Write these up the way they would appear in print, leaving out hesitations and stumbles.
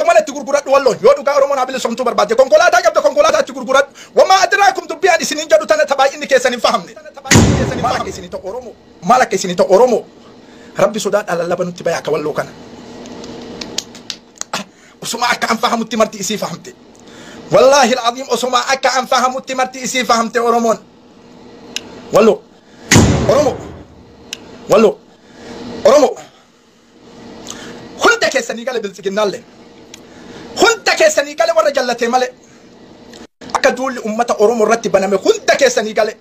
mana itti gurguradhu walloon yoo dhugaa Oromoon habile somtuu barbaade konkolaataa qabda konkolaataa itti gurguradhu wamaa adraakum dubbiyaan isiniin jedhu tana tabaay'inni keessan hin fahamne maal akka isinii ta'u Oromoo maal akka isinii ta'u Oromoo rabbi sodaadhaan lallaba nutti bayaa akka walloo kana osuma akka an fahamutti marti isii fahamte wallahi alazim osuma akka an fahamutti marti isii fahamte Oromoon walloo Oromoo walloo Oromoo hunda keessanii gale biltsiginnaallee hunda keessanii gale warra jallatee malee akka duulli ummata Oromoo irratti baname hunda keessanii gale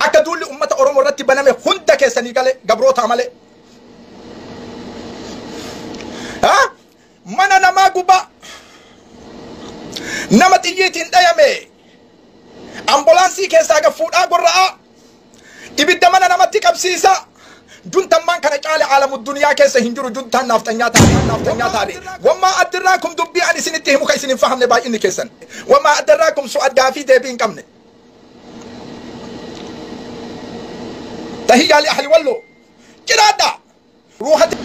akka duulli ummata Oromoo irratti baname hunda keessanii gale gabroota malee mana namaa guba nama xiyyiitiin dhayame ambulaansii keessaa gafuudhaa gorra'a ibidda mana namatti qabsiisa juntamman kana caale alamu duniyaa keessa hin jiru juntan naftanyaa taale wama adraakum dubbi an isinitti himu ka isinin fahamne baay'inni keessan wama adraakum su'addaa fi deebii hin qabne tahiyyaa li ahli wallo jiraadha ruuhati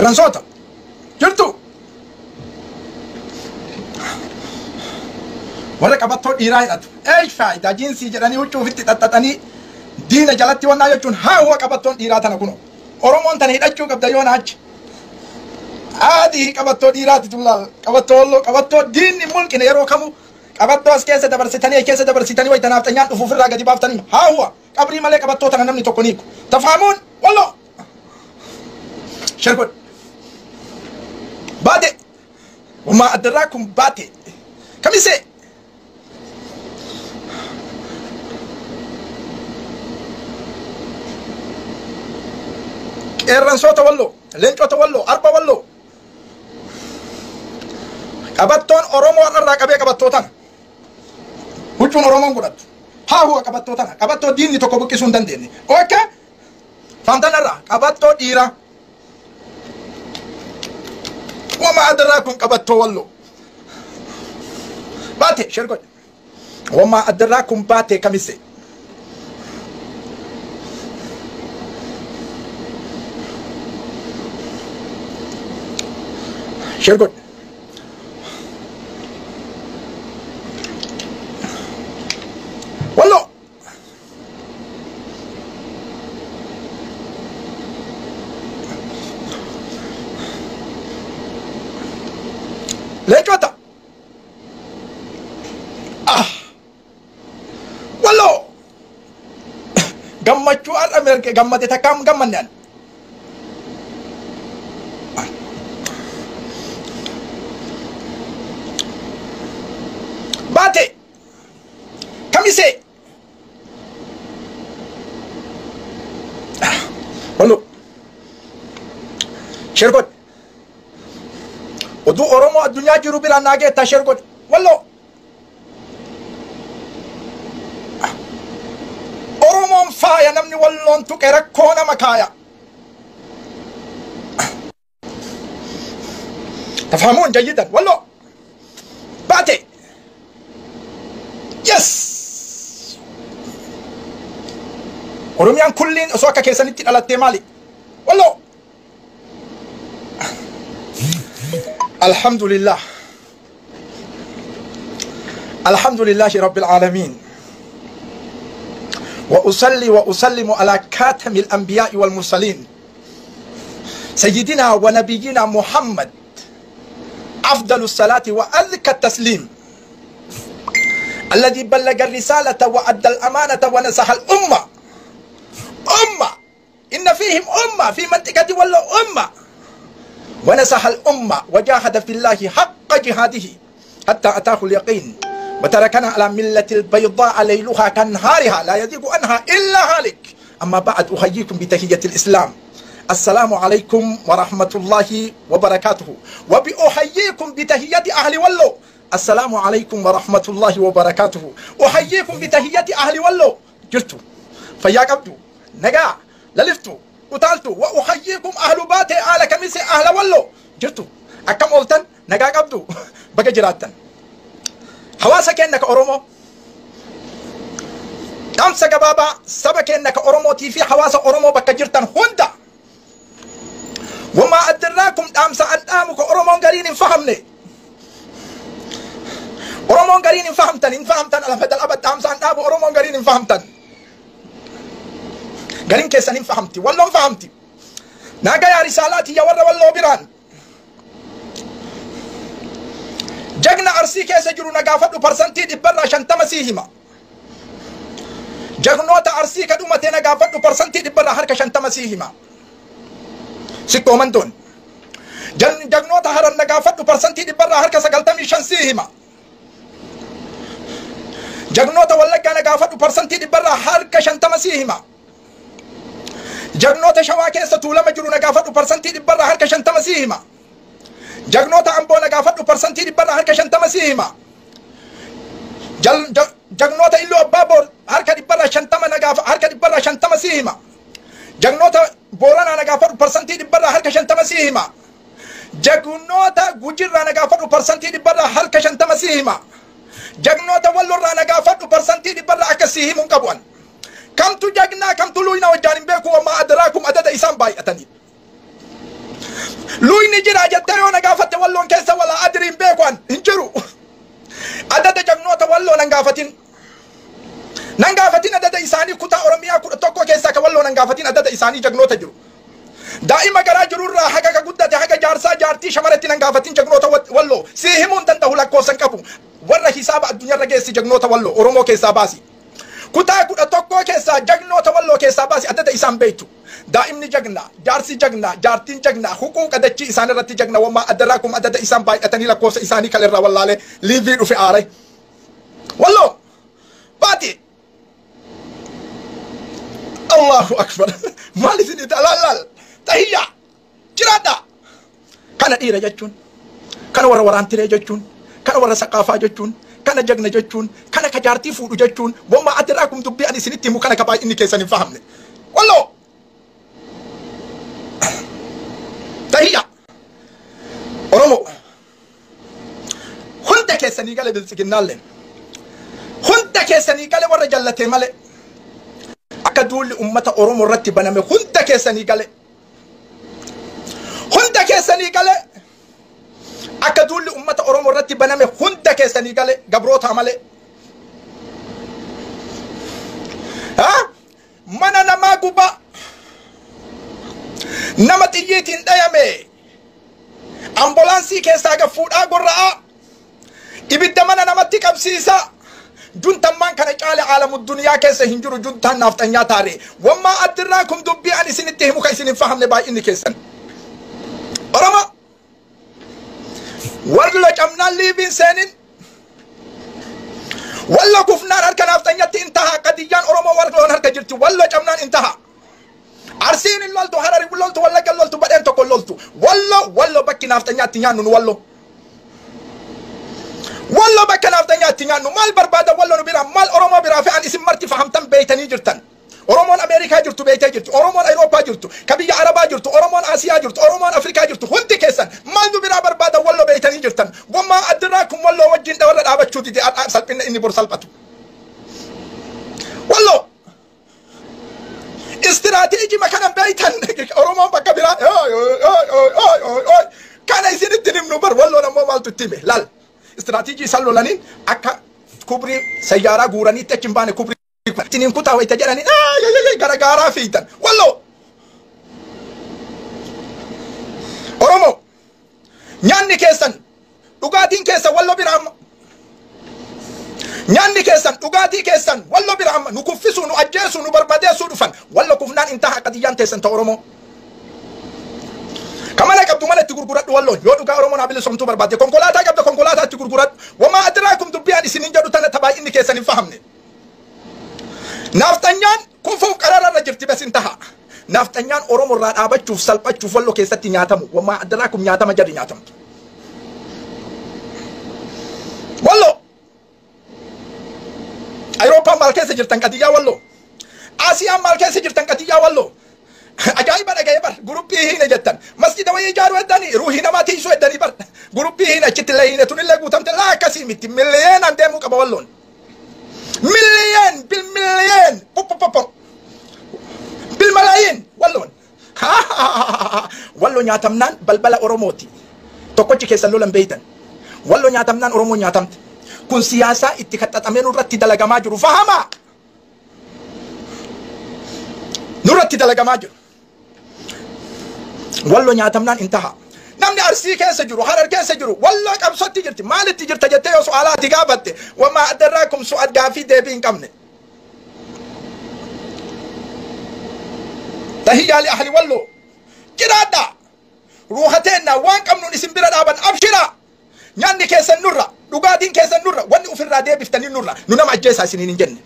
ransoota jirtu warra qabattoo dhiiraa hidhatu faayidaa jiinsii jedhanii huccuu ofitti xaxxaxanii diina jalatti wannaa jechuun haa huwa qabattoon dhiiraa tana kuno Oromoon tana hidhachuu qabda yoo naachi aadii qabattoo dhiiraati tullaal qabattoo diinni mulqine yeroo kamu qabattoo as keessa dabarsitanii wayita naaftanyaan dhufuuf irraa gadi baaftanii haa huwa qabrii malee qabattoo tana namni tokko niiku tafaamuun wallo sharkod baate wama adraakum baate kamise Erransoota wallo leencota wallo arba wallo qabattoon Oromoo irraa qabee qabattootan huccuun Oromoon godhattu haa huwa qabattootan qabattoo diinni tokko buqqisuu hin dandeenye okke famtanarraa qabattoo dhiira wama adraakum qabattoo wallo baate shergod wama adraakum baate kamise shergod wallo leekota wallo gammachuu ar'a merge gammade takkaam gammannaan baate kamise wallo shergod oduu Oromoo addunyaa jiru biraan naageetta shergod wallo Oromoon faaya namni walloon tuqe rakkoo nama kaaya tafhamuun jayyidan wallo baate yes Oromiyaan kulliin osoo akka keessanitti dhalattee maali wallo alhamdulillah alhamdulillahi rabbil alamin وأصلي وأسلم على كاتم الأنبياء والمرسلين سيدنا ونبينا محمد أفضل الصلاة وأزكى التسليم الذي بلغ الرسالة وأدى الأمانة ونصح الأمة إن فيهم أمة في منطقة ولا أمة ونصح الأمة وجاهد في الله حق جهاده حتى أتاه اليقين وتركنا على ملة البيضاء ليلها كنهارها لا يزيغ عنها إلا هالك أما بعد أحييكم بتحية الإسلام السلام عليكم ورحمة الله وبركاته وبأحييكم بتحية أهل ولو السلام عليكم ورحمة الله وبركاته أحييكم بتحية أهل ولو جرتوا فيا قبدوا نجا للفتوا وتالتوا وأحييكم أهل باتي آل كميسي أهل ولو جرتوا أكم أولتن نجا قبدوا بقى جراتن حواسك إنك أورومو أمسك بابا سبك إنك أورومو تي في حواس أورومو بقى جرتن فهمني أورمون قرين فهمتن على بدل أبد أمسان أبو أورمون قرين فهمتن قرين كيسن فهمتي والله فهمتي ناقا يا رسالاتي يا ورا والله بران جغنا أرسي كيس جرو نقافة برسنتي دبرا شنتم سيهما جغنوتا أرسي كدومتي نقافة برسنتي دبرا هركا شنتم سيهما سيكو من دون جغنوتا هرن نقافة برسنتي دبرا هركا سقلتمي شنسيهما جغنوتا ولقا نقافة برسنتي دبرا هركا شنتم سيهما جغنوتا شواكي ستولما جرو نقافة برسنتي دبرا هركا شنتم سيهما جغنوتا أمبو نقافة برسنتي دبرا هركا شنتم سيهما جغنوتا إلو أبابور هركا دبرا شنتم نقافة هركا دبرا شنتم سيهما جغنوتا بورانا نقافة برسنتي دبرا هركا شنتم سيهما جغنوتا غجرا نقافة برسنتي دبرا هركا شنتم سيهما جغنوتا والورا نقافة برسنتي دبرا أكسيهم قبوان كم تجغنا كم تلوينا وجانب بيكو وما أدراكم أدد إسان باي أتني لوي نجرا جتريو نقافة واللون كيسا ولا أدرين بيكوان انجرو أدد جغنوتا واللون ننقافتين أدد إساني كتا أورميا توكو كيسا كواللون ننقافتين أدد إساني جغنوتا جرو دائما قرا جرور حقا قدة حقا جارسا جارتي شمرتي ننقافتين جغنوتا واللو سيهمون تنتهو لكو سنكبو ورا حساب الدنيا رجيسي جغنوتا واللو أورمو كيسا باسي كتا كتا توكو كيسا جغنوتا واللو كيسا باسي أدد إسان بيتو دائمني جغنا جارسي جغنا جارتين جغنا حقوق أدتشي إسان رتي جغنا وما أدراكم أدد إسان باي أتني لكو إساني كالرا والله ليفيرو في آري واللو باتي الله أكبر مالي سنة لا تهيا جرادا كان إيرا جتشون كان ورا وران تري جتشون كان ورا سقافة جتشون كان جغنا جتشون كان كجارتي فود جتشون وما أدراكم تبي أني سنتي مو كان كباي إني كيسان فهمني والله تهيا أرمو هنت كيساني قال بالسكنالين هنت كيساني قال ورا جلتي مالي أكدول أمة أورمو رتبنا من هنت كيساني قال هنت كيساني قال أكدول أمة أورمو رتبنا من هنت كيساني قال قبروت عمله ها mana nama guba nama tiyyeetiin dhayame ambulaansii keessaa gafuudhaa gorra'a ibidda mana namatti qabsiisa juntammaan kana caale aalamu duniyaa keessa hin jiru juntaan naafxanyaa taare wammaa addirraakum dubbii an isinitti himu ka isin hin fahamne baay'inni keessan oroma warlo camnaan liibiin seenin wallo kufnaan harka naafxanyatti intaha qadiyyaan oromoo warloon harka jirti wallo camnaan intaha arsiin loltu harari loltu walla loltu badeen tokko loltu wallo bakki naafxanyaatti nyaannu wallo bakka naafxanyaatti nyaannu maal barbaada wallo nu bira maal oromoo biraa fe'an isin marti fahamtan beeytanii jirtan oromoon ameerikaa jirtu beeytee jirtu oromoon awurooppaa jirtu ka biyya arabaa jirtu oromoon aasiyaa jirtu oromoon afrikaa jirtu hundi keessan maal nu biraa barbaada wallo beeytanii jirtan wammaa addiraakum wallo wajjin dhawarra dhaabachuu dide salphina inni bor salphatu wallo استراتيجي ما كان بيتن أروما بكبيرة كان يصير الدنيا منبر والله أنا ما مالت التيمة لا استراتيجي سالو لانين أكا كوبري سيارة غوراني تجمبان كوبري تنين كوتا ويتجراني يا غارا فيتن والله أروما نياني كيسن دوغاتين كيسن والله برام نياني كيسن دوغاتي كيسن والله برام نكفسو نأجسو نبربدسو دفن والله كفنان انتهى قديان تيسن تأرومو كما لك أبدو مالك تقرقرات والله يودو كأرومو نابل سمتو بربادي كونكولاتا قبل كونكولاتا تقرقرات وما أدراكم دبيان سنين جادو تانا تباي إني كيسن فهمني نافتنيان كفو قرار رجرتي بس انتهى نافتنيان أرومو راد آبا تشوف سلبا تشوف والله كيستي نياتمو وما أدراكم نياتم جري نياتم والله أوروبا مالكي سجرتن قديا والله آسيا مالكي سجرتن قديا والله أجايبر جروبي هنا جتن مسجد ويجارو الدني روحي نما تيسو الدني بر جروبي هنا كتلي هنا تني لقو تمت لا كسيمتي مليون عندهم كبا والله مليون بالمليون بالملايين والله والله نياتمنان بلبلا أوروموتي tokkochi keessan lolan beeytan wallo nyaatamnaan oromoo nyaatamte kun siyaasaa itti kaxxaxamee nurratti dalagamaa jiru fahamaa nurratti dalagamaa jiru wallo nyaatamnaan intaha namni arsii keessa jiru harar keessa jiru wallo qabsotti jirti maalitti jirta jettee yoo su'aalaati gaafatte wamaa adarraakum su'aad gaafii deebii hin qabne tahiyyaa li ahli wallo jiraadha ruuhateenna waan qabnuun isin bira dhaaban abshira nyaanni keessan nurra dhugaatiin keessan nurra wanni ofirraa deebiftanii nurra nu nama ajjeesaa isiniin hin jenne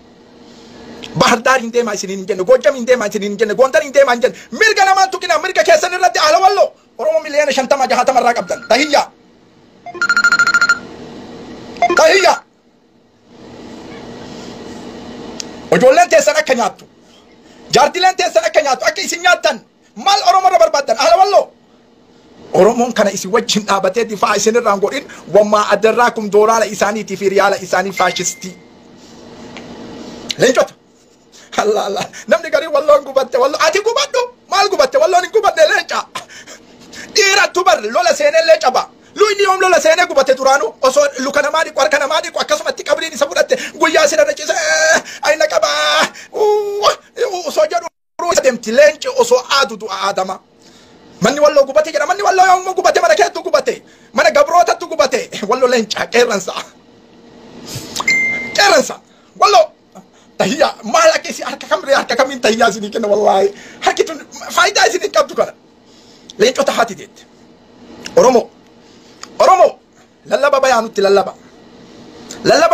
bahar daar hin deemaa isiniin hin jenne goojjam hin deemaa isiniin hin jenne gondar hin deemaa hin jenne mirga namaan tuqina mirga keessan irratti ahla wallo oromoo miliyoona 50 60 irraa qabdan tahiyyaa ijoolleen teessan akka nyaattu jaartileen teessan akka nyaattu akka isin nyaattan maal oromoo irra barbaaddan ahla wallo oromoon kana isin wajjin dhaabatee difaa isin irraan godhin wammaa adarraakum dooraala isaaniitii fi riyaala isaanii faashistii leencota Allah namni garii walloon gubatte wallo ati gubadhu maal gubatte walloon hin gubadde leenca dhiira tubar lola seenee leenca ba luyni yoom lola seenee gubatte duraanu osoo luka namaa dhiqu harka namaa dhiqu akkasumatti qabriin isa fudhatte guyyaa sirra dhaqise ayna qabaa osoo jedhu deemti leenci osoo aadu du'a aadama manni wallo gubate jedha manni wallo yoom gubate mana keettu gubate mana gabrootatu gubate wallo leenca qeerransa wallo tahiyya maal akka isi harka kamiin tahiyyaa isinii kenna wallaahi harki tun faayidaa isinii qabdu kana leencota haati deette oromoo lallaba bayaa nutti lallaba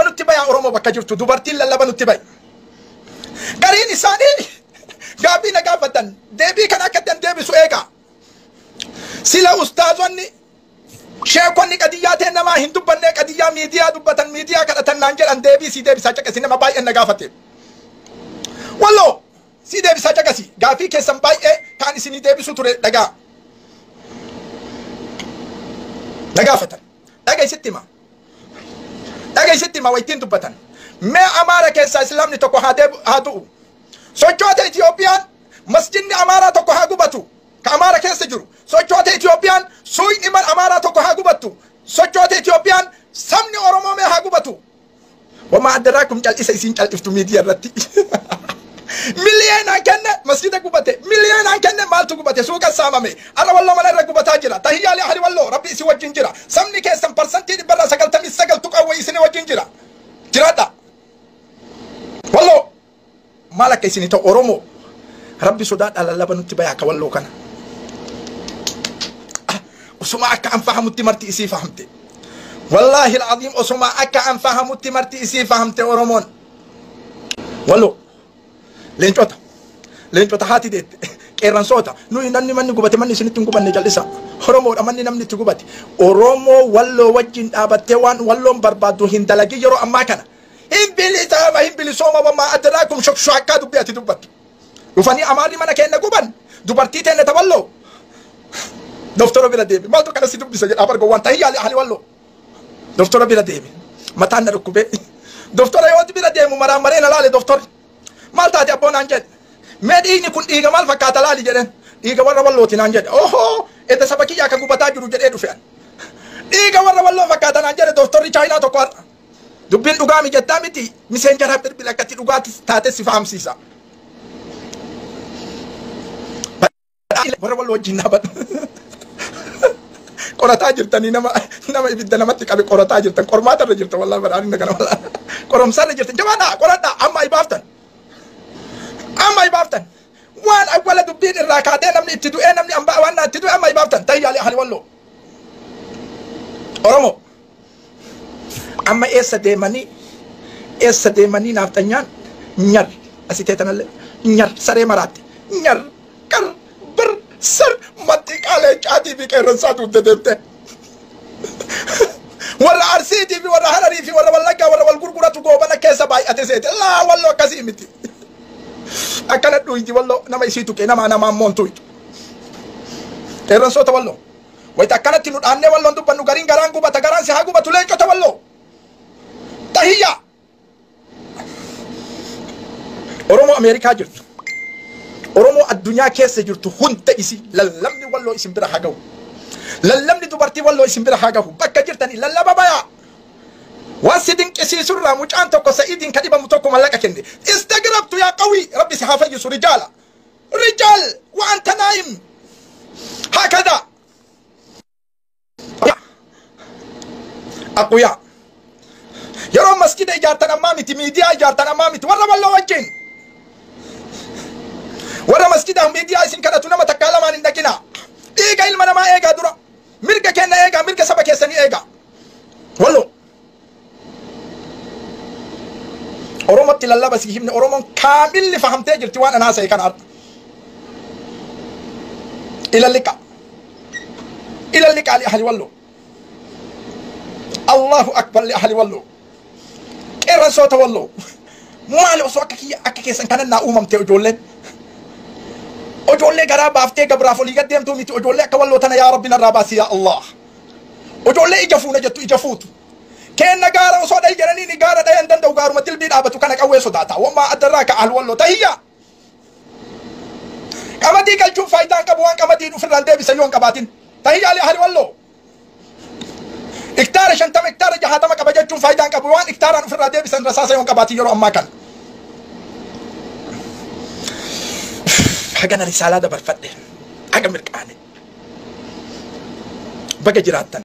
nutti bayaa oromoo bakka jirtu dubartiin lallaba nutti bayi gariin isaanii gaabii na gaafatan deebii kana akka dan deebisu eegaa sila ustaazonni sheekonni qadiyyaa ta'e namaa hin dubbanne qadiyyaa miidiyaa dubbatan miidiyaa kadhatan naan jedhan deebii si deebisaa caqasi nama baay'een na gaafate wallo si deebisaa caqasi gaafii keessan baay'ee kaan isinii deebisu ture dhagaa na gaafatan dhagaysitti hima waytiin dubbatan mee amaara keessaa islaamni tokko haa du'u sochoota Itiyoophiyaan masjidni amaaraa tokko haa gubatu ka amaara keessa jiru sochoota Itiyoophiyaan suyni man amaaraa tokko haa gubattu sochoota Itiyoophiyaan sabni oromoo mee haa gubatu wamaa adarraakum cal'isa isin cal'iftu miidiyaa irratti miliyoonaan kenne masjida gubate miliyoonaan kenne maaltu gubate suuqa saamame ala wallo mana irra gubataa jira tahiyyaa li ahli wallo rabbi isi wajjin jira sabni keessan parsantii 99 tuqawwa isini wajjin jiraadha wallo maal akka isini ta'u oromoo rabbi sodaadha lallaba nutti bayaa ka walloo kana usuma akka an fahamutti marti isii fahamte wallahi alazim usuma akka an fahamutti marti isii fahamte oromoon wallo leencota haati deette qeerransoota nuyi namni manni gubate manni isinitti hin gubanne jal'isa oromoodha manni namni itti gubate oromoo walloo wajjin dhaabattee waan walloon barbaaddu hin dalagi yeroo ammaa kana hin bilisooma wammaa adarraakum shokshaakkaa dubbii ati dubbattu dhufanii amaarri mana keenya guban dubartii teenne tawalloo doftoro bira deebi maaltu kana si dubbisa jedhaa bargo waan tahiyyaa li ahli wallo doftoro bira deebi mataan na dhukkube doftora yooti bira deemu maraamaree na laale doftorri maal taate abboon aan jedhe mee dhiigni kun dhiiga maal fakkaata laali jedhen dhiiga warra wallooti naan jedhe oho edda saba kiyyaa ka gubataa jiru jedhee dhufe an dhiiga warra walloo fakkaata naan jedhe doftorri chaayinaa tokko har'a dubbiin dhugaa mijettaa miti miseenjara bilbil akkatti dhugaatti taate si fahamsiisa warra walloo wajjin dhaabadhu qorataa jirtanii nama ibidda namatti qabe qorataa jirtan qormaata irra jirtan wallahi badhaadhi nagana wallahi qoromsa irra jirtan jabaadha qoradha amma ibaaftan waan awwala dubbiin irraa kaatee namni itti du'ee namni ambaa waan itti du'ee amma ibaaftan tahiyyaa li ahli wallo oromoo amma eessa deemanii naaftanyaan nyar asitee tanallee nyar saree maraatti nyar qar bir sar matti qaalee caatii fi qeerransaa tuutte deemte warra arsiitii fi warra hararii fi warra wallaggaa warra wal gurguratu goobana keessa baay'ate seete laa wallo akkasii miti akkana dhuyti wallo nama isii tuqe nama moontuutu qeerransoota wallo wayita akkanatti nu dhaannee walloon dubbannu gariin garaan gubata garaan si haa gubatu leencota wallo tahiyyaa oromoo ameerikaa jirtu oromoo addunyaa keessa jirtu hunda isi lallabni walloo isin bira haa ga'u lallabni dubartii walloo isin bira haa gahu bakka jirtanii lallaba bayaa waan si dinqisiisurraa mucaan tokko sa'iidiin ka dhibamu tokko mallaqa kenne istagrabtu yaa qawii rabbi si haa fayyisu rijaala rijaal wa anta naa'im hakadha أقوياء يرون مسجد إجارة أمامتي ميديا إجارة أمامتي ورا والله وجين ورا مسجدهم ميديا إسن كانت نما تكلم عن إنكنا إيجا إلما ما إيجا درا ميرجا كنا إيجا ميرجا سبك يسني إيجا والله أرومت تلا بس يهمني أرومون كامل اللي فهمت جرت وأنا ناس هيك أنا إلى اللقاء إلى اللقاء لأهل والله الله أكبر لأهل والله إيران صوت والله ما له صوت أكيد سنكنا نأوم تأجولن أجولن قراب أفتى قبر فولي قديم تومي أجولن كوالله تنا يا ربنا الراباسي يا الله أجولن إجفون جت إجفوت كأن نجار وصوت الجراني نجار ده يندن دوغار متل بين أبتو كانك أول صداتا وما أدراك أهل والله تهيا كما دي كالجوم فايدان كبوان كما دي نفران دي بسيون كباتين تهيا لأهل والله اكتار شنتم اكتار جهاتم كبجتون فايدان كبوان اكتار ان فرادي بسن رصاصه يوم كباتي يرو اما كان حاجه رساله ده برفد حاجه مرقانه بقى جراتن